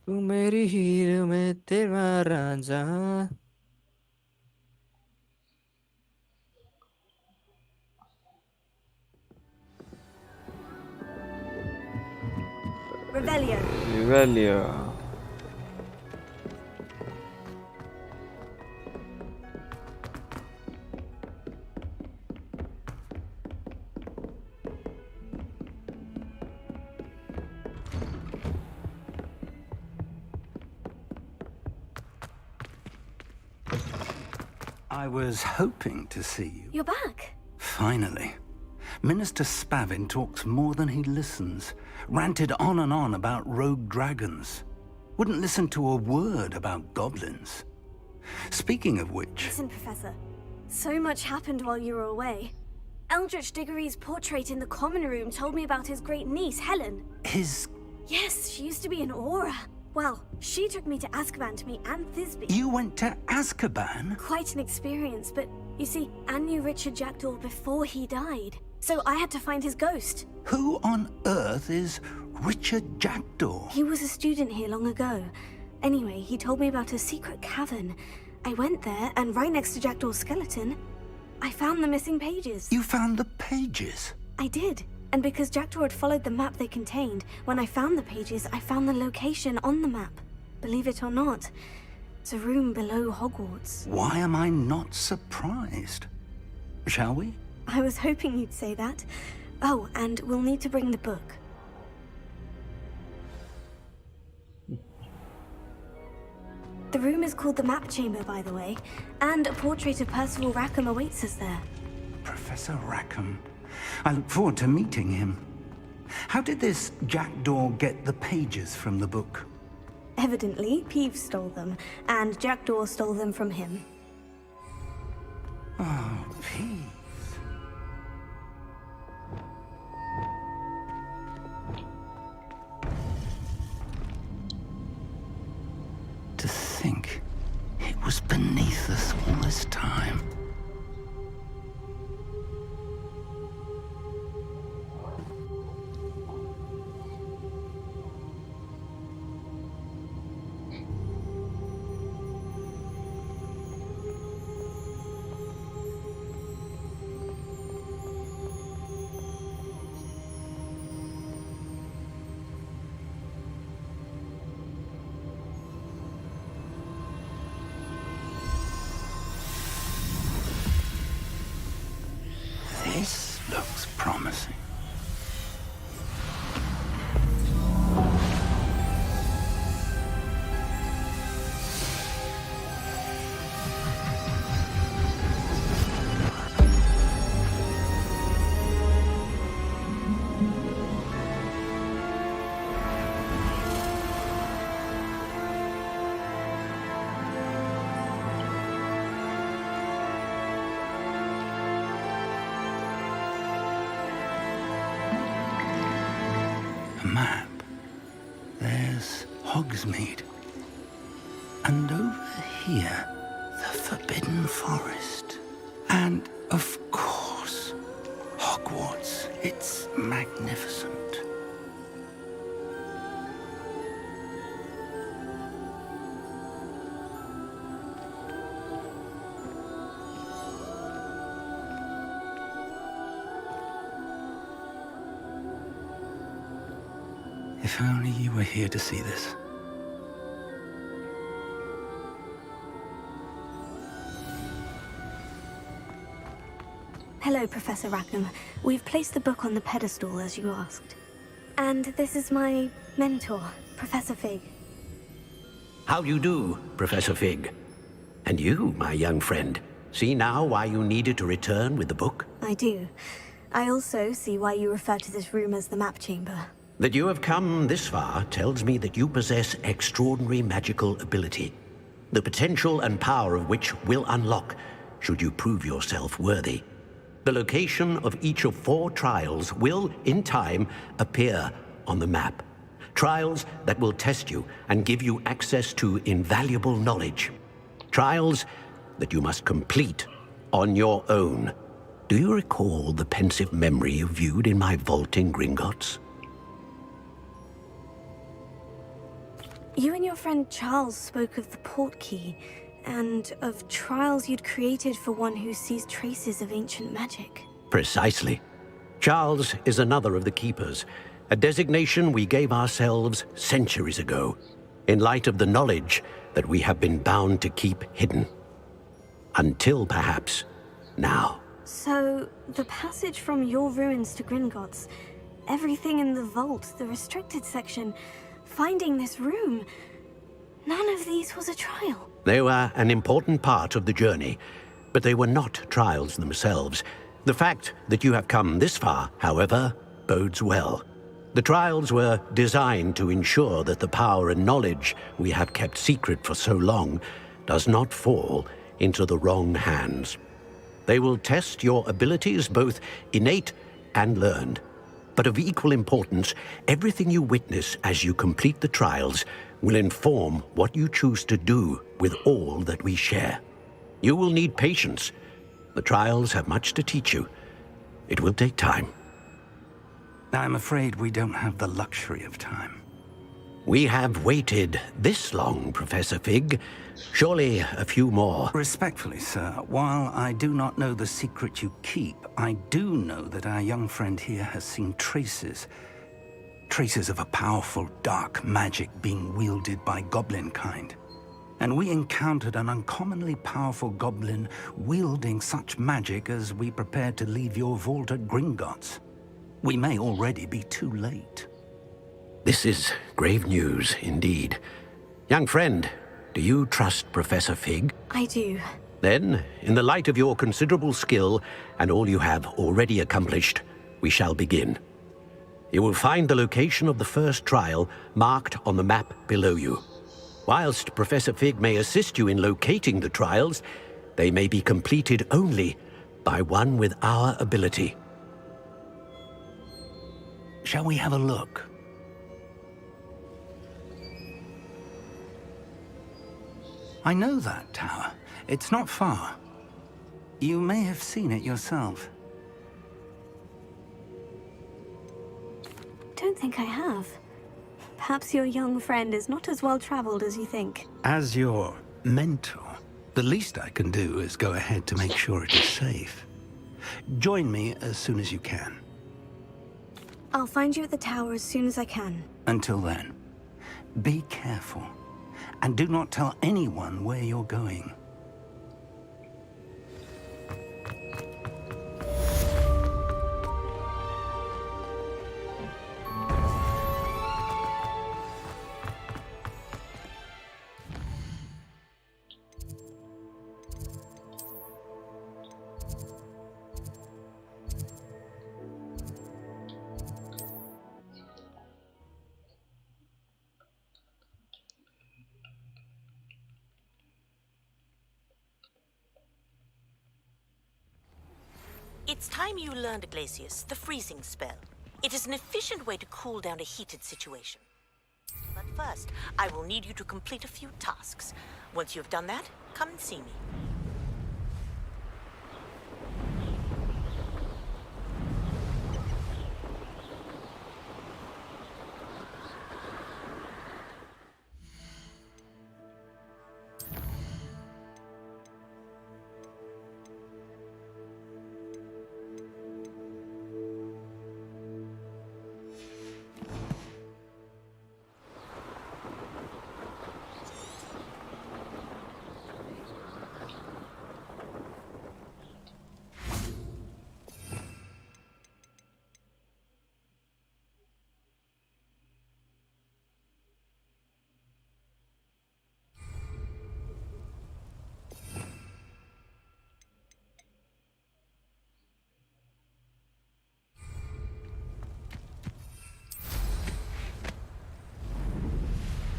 तू मेरी हीर में तेरा राजा. Revelio. I was hoping to see you. You're back. Finally. Minister Spavin talks more than he listens. Ranted on and on about rogue dragons. Wouldn't listen to a word about goblins. Speaking of which... Listen, Professor. So much happened while you were away. Eldritch Diggory's portrait in the common room told me about his great niece, Helen. His... Yes, she used to be an Aura. Well, she took me to Azkaban to meet Anne Thisbe. You went to Azkaban? Quite an experience, but you see, Anne knew Richard Jackdaw before he died. So I had to find his ghost. Who on earth is Richard Jackdaw? He was a student here long ago. Anyway, he told me about a secret cavern. I went there, and right next to Jackdaw's skeleton, I found the missing pages. You found the pages? I did. And because Jackdaw had followed the map they contained, when I found the pages, I found the location on the map. Believe it or not, it's a room below Hogwarts. Why am I not surprised? Shall we? I was hoping you'd say that. Oh, and we'll need to bring the book. The room is called the Map Chamber, by the way, and a portrait of Percival Rackham awaits us there. Professor Rackham. I look forward to meeting him. How did this Jackdaw get the pages from the book? Evidently, Peeves stole them, and Jackdaw stole them from him. Oh, Peeves. To think it was beneath us all this time. looks promising. A map. There's Hogsmeade. And over here, the Forbidden Forest. And, of course, Hogwarts. It's magnificent. If only you were here to see this. Hello, Professor Rackham. We've placed the book on the pedestal, as you asked. And this is my mentor, Professor Fig. How do you do, Professor Fig? And you, my young friend, see now why you needed to return with the book? I do. I also see why you refer to this room as the map chamber. That you have come this far tells me that you possess extraordinary magical ability, the potential and power of which will unlock should you prove yourself worthy. The location of each of 4 trials will, in time, appear on the map. Trials that will test you and give you access to invaluable knowledge. Trials that you must complete on your own. Do you recall the pensive memory you viewed in my vault in Gringotts? You and your friend Charles spoke of the portkey, and of trials you'd created for one who sees traces of ancient magic. Precisely. Charles is another of the Keepers, a designation we gave ourselves centuries ago, in light of the knowledge that we have been bound to keep hidden. Until, perhaps, now. So, the passage from your ruins to Gringotts, everything in the vault, the restricted section, finding this room, none of these was a trial. They were an important part of the journey, but they were not trials themselves. The fact that you have come this far, however, bodes well. The trials were designed to ensure that the power and knowledge we have kept secret for so long does not fall into the wrong hands. They will test your abilities, both innate and learned. But of equal importance, everything you witness as you complete the trials will inform what you choose to do with all that we share. You will need patience. The trials have much to teach you. It will take time. I'm afraid we don't have the luxury of time. We have waited this long, Professor Fig. Surely a few more. Respectfully, sir, while I do not know the secret you keep, I do know that our young friend here has seen traces of a powerful dark magic being wielded by goblin kind. And we encountered an uncommonly powerful goblin wielding such magic as we prepared to leave your vault at Gringotts. We may already be too late. This is grave news indeed. Young friend, do you trust Professor Fig? I do. Then, in the light of your considerable skill and all you have already accomplished, we shall begin. You will find the location of the first trial marked on the map below you. Whilst Professor Fig may assist you in locating the trials, they may be completed only by one with our ability. Shall we have a look? I know that tower. It's not far. You may have seen it yourself. Don't think I have. Perhaps your young friend is not as well traveled as you think. As your mentor, the least I can do is go ahead to make sure it is safe. Join me as soon as you can. I'll find you at the tower as soon as I can. Until then, be careful. And do not tell anyone where you're going. It's time you learned, Glacius, the freezing spell. It is an efficient way to cool down a heated situation. But first, I will need you to complete a few tasks. Once you've done that, come and see me.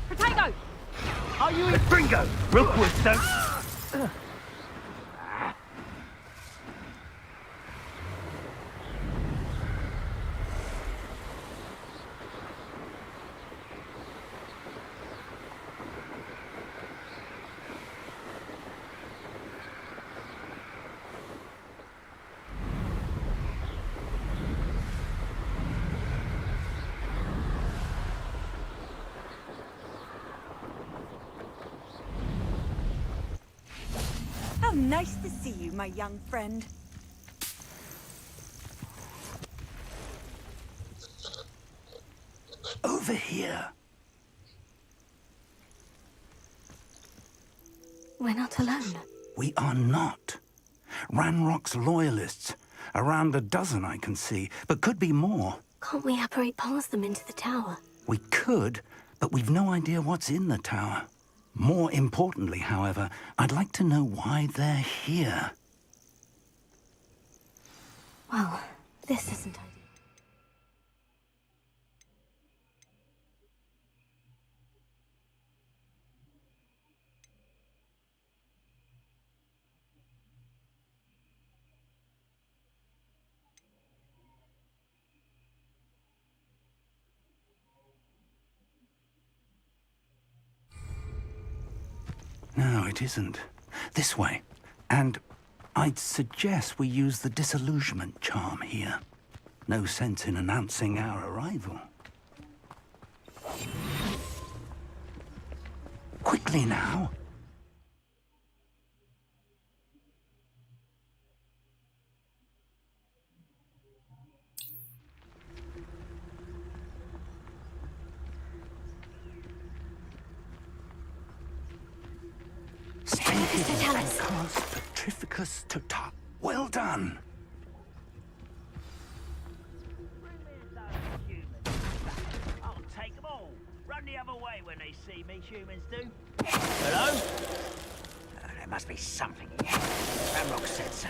Potato! Are you in? Gringo! Rookwood, don't. How nice to see you, my young friend. Over here. We're not alone. We are not. Ranrock's loyalists. Around a dozen I can see, but could be more. Can't we apparate past them into the tower? We could, but we've no idea what's in the tower. More importantly, however, I'd like to know why they're here. Well, this isn't ideal. No, it isn't. This way. And I'd suggest we use the disillusionment charm here. No sense in announcing our arrival. Quickly now. Stay hidden and cast Petrificus Tota. Well done. I'll take them all. Run the other way when they see me, humans do. Hello? There must be something here. Ranrock said so.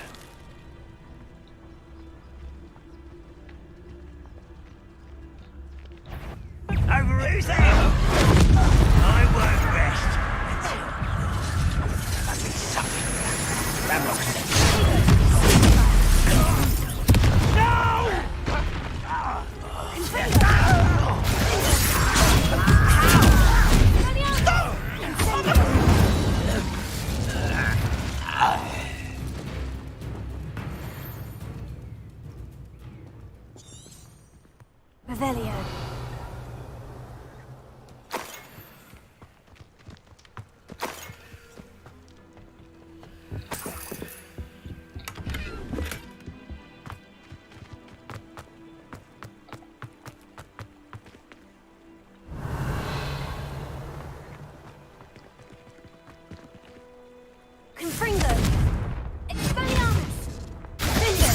Over who's there? I won't rest until... There must be something here. Ranrock said so. Revelio. Confringo. Expelliarmus. Vingo.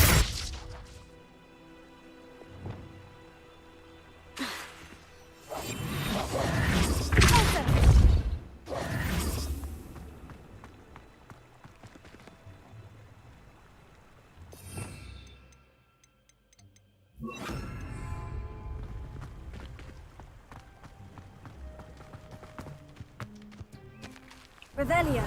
Revelio.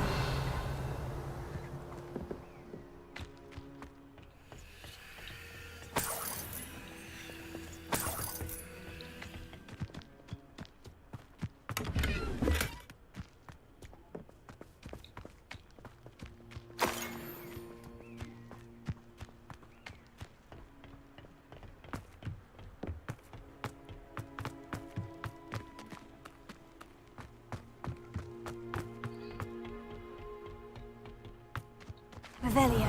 Revelio.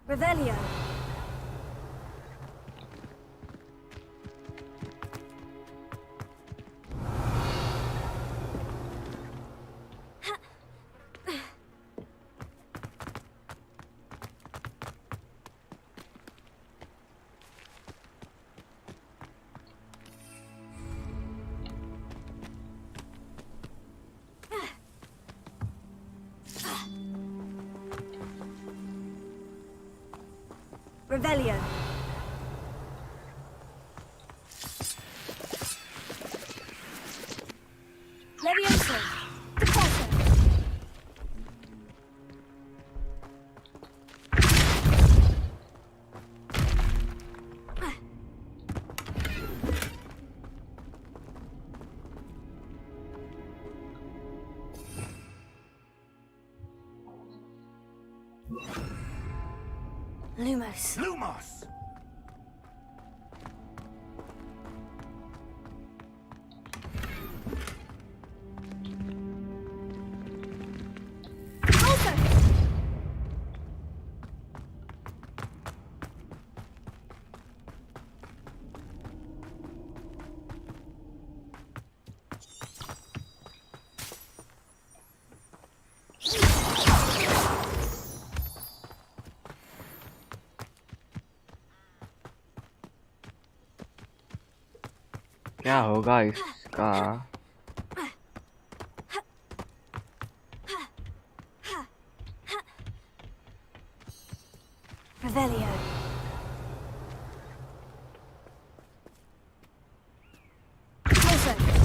Revelio. Revelio. Levioso. Deposo. Lumos. Lumos! क्या होगा इसका? Revelio. Deposo.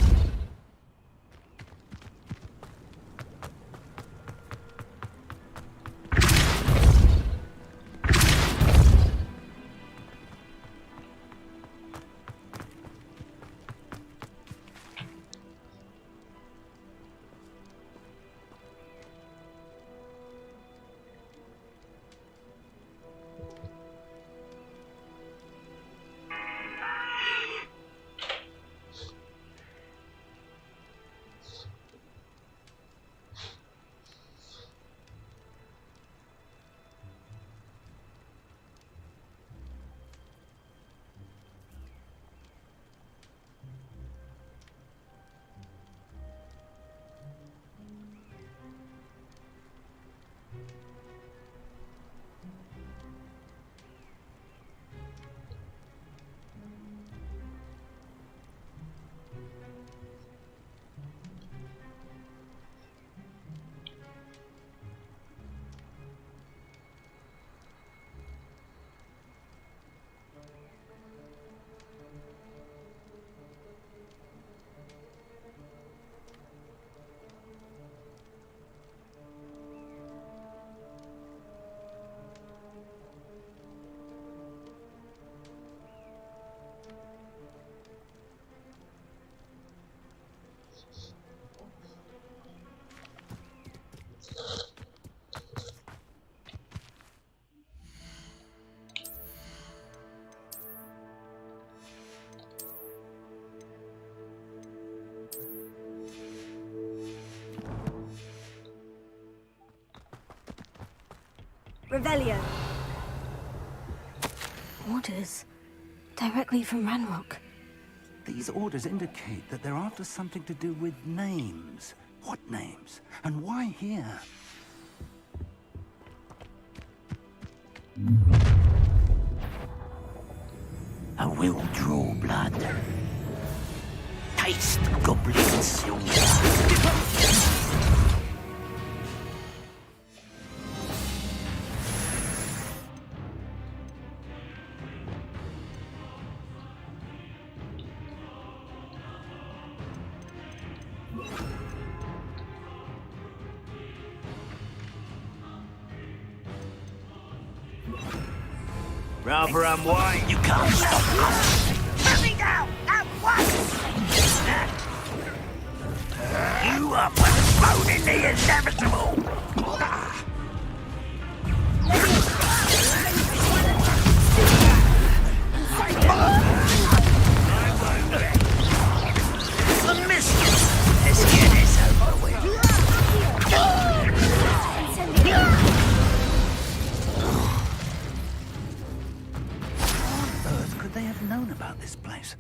Revelio. Orders directly from Ranrock. These orders indicate that they're after something to do with names. What names? And why here? I will draw blood. Taste goblin silver. Rather unwind. You can't stop us. Let me down at once. You are postponing the inevitable. I missed you. Let's get this over with. On earth could they have known about this place?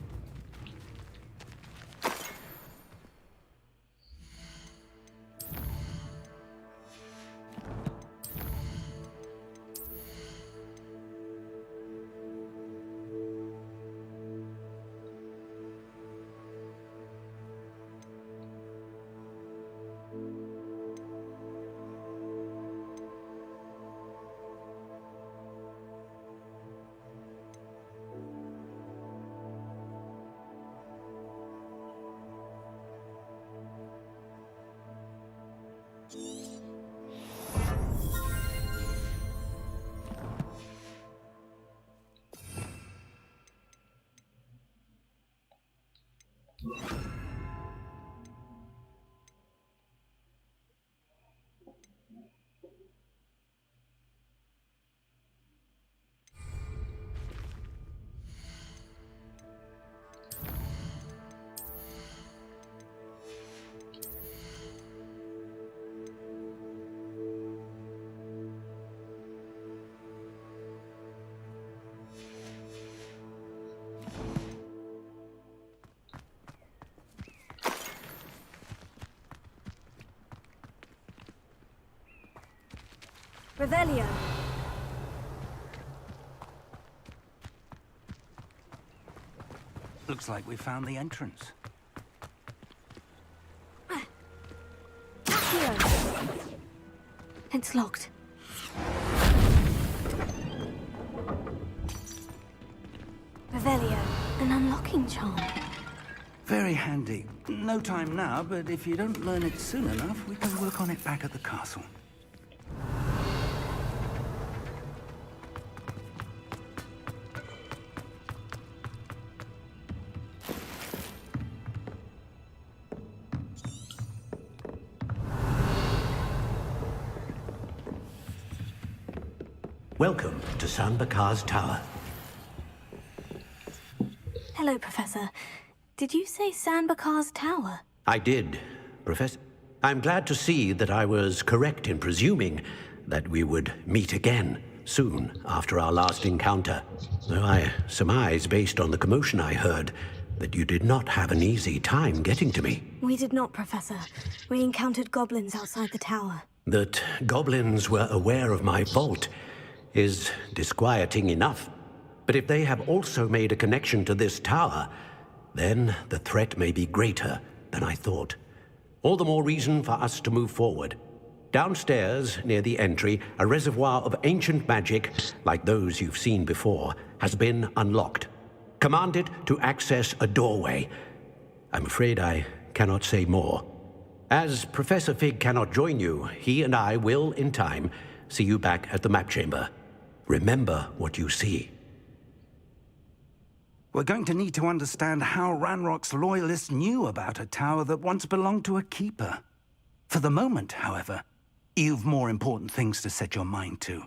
Revelio. Looks like we found the entrance. Accio. It's locked. Revelio, an unlocking charm. Very handy. No time now, but if you don't learn it soon enough, we can work on it back at the castle. Welcome to San Bakar's Tower. Hello, Professor. Did you say San Bakar's Tower? I did, Professor. I'm glad to see that I was correct in presuming that we would meet again soon after our last encounter. Though I surmise, based on the commotion I heard, that you did not have an easy time getting to me. We did not, Professor. We encountered goblins outside the tower. That goblins were aware of my vault is disquieting enough. But if they have also made a connection to this tower, then the threat may be greater than I thought. All the more reason for us to move forward. Downstairs, near the entry, a reservoir of ancient magic, like those you've seen before, has been unlocked. Commanded to access a doorway. I'm afraid I cannot say more. As Professor Fig cannot join you, he and I will, in time, see you back at the map chamber. Remember what you see. We're going to need to understand how Ranrock's loyalists knew about a tower that once belonged to a keeper. For the moment, however, you've more important things to set your mind to.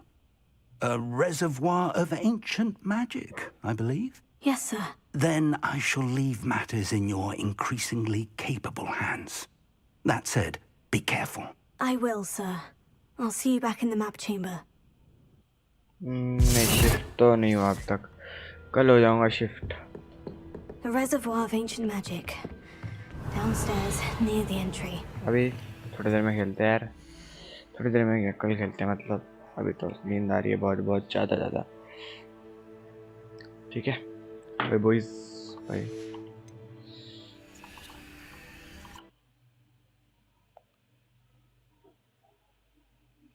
A reservoir of ancient magic, I believe? Yes, sir. Then I shall leave matters in your increasingly capable hands. That said, be careful. I will, sir. I'll see you back in the map chamber. नहीं shift तो नहीं हुआ अब तक कल हो जाऊंगा shift A reservoir of ancient magic. Downstairs, near the entry. अभी थोड़ी देर में खेलते हैं यार थोड़ी देर में कल खेलते हैं मतलब अभी तो नींद आ रही है बहुत बहुत ज़्यादा ठीक है बाय बॉयज बाय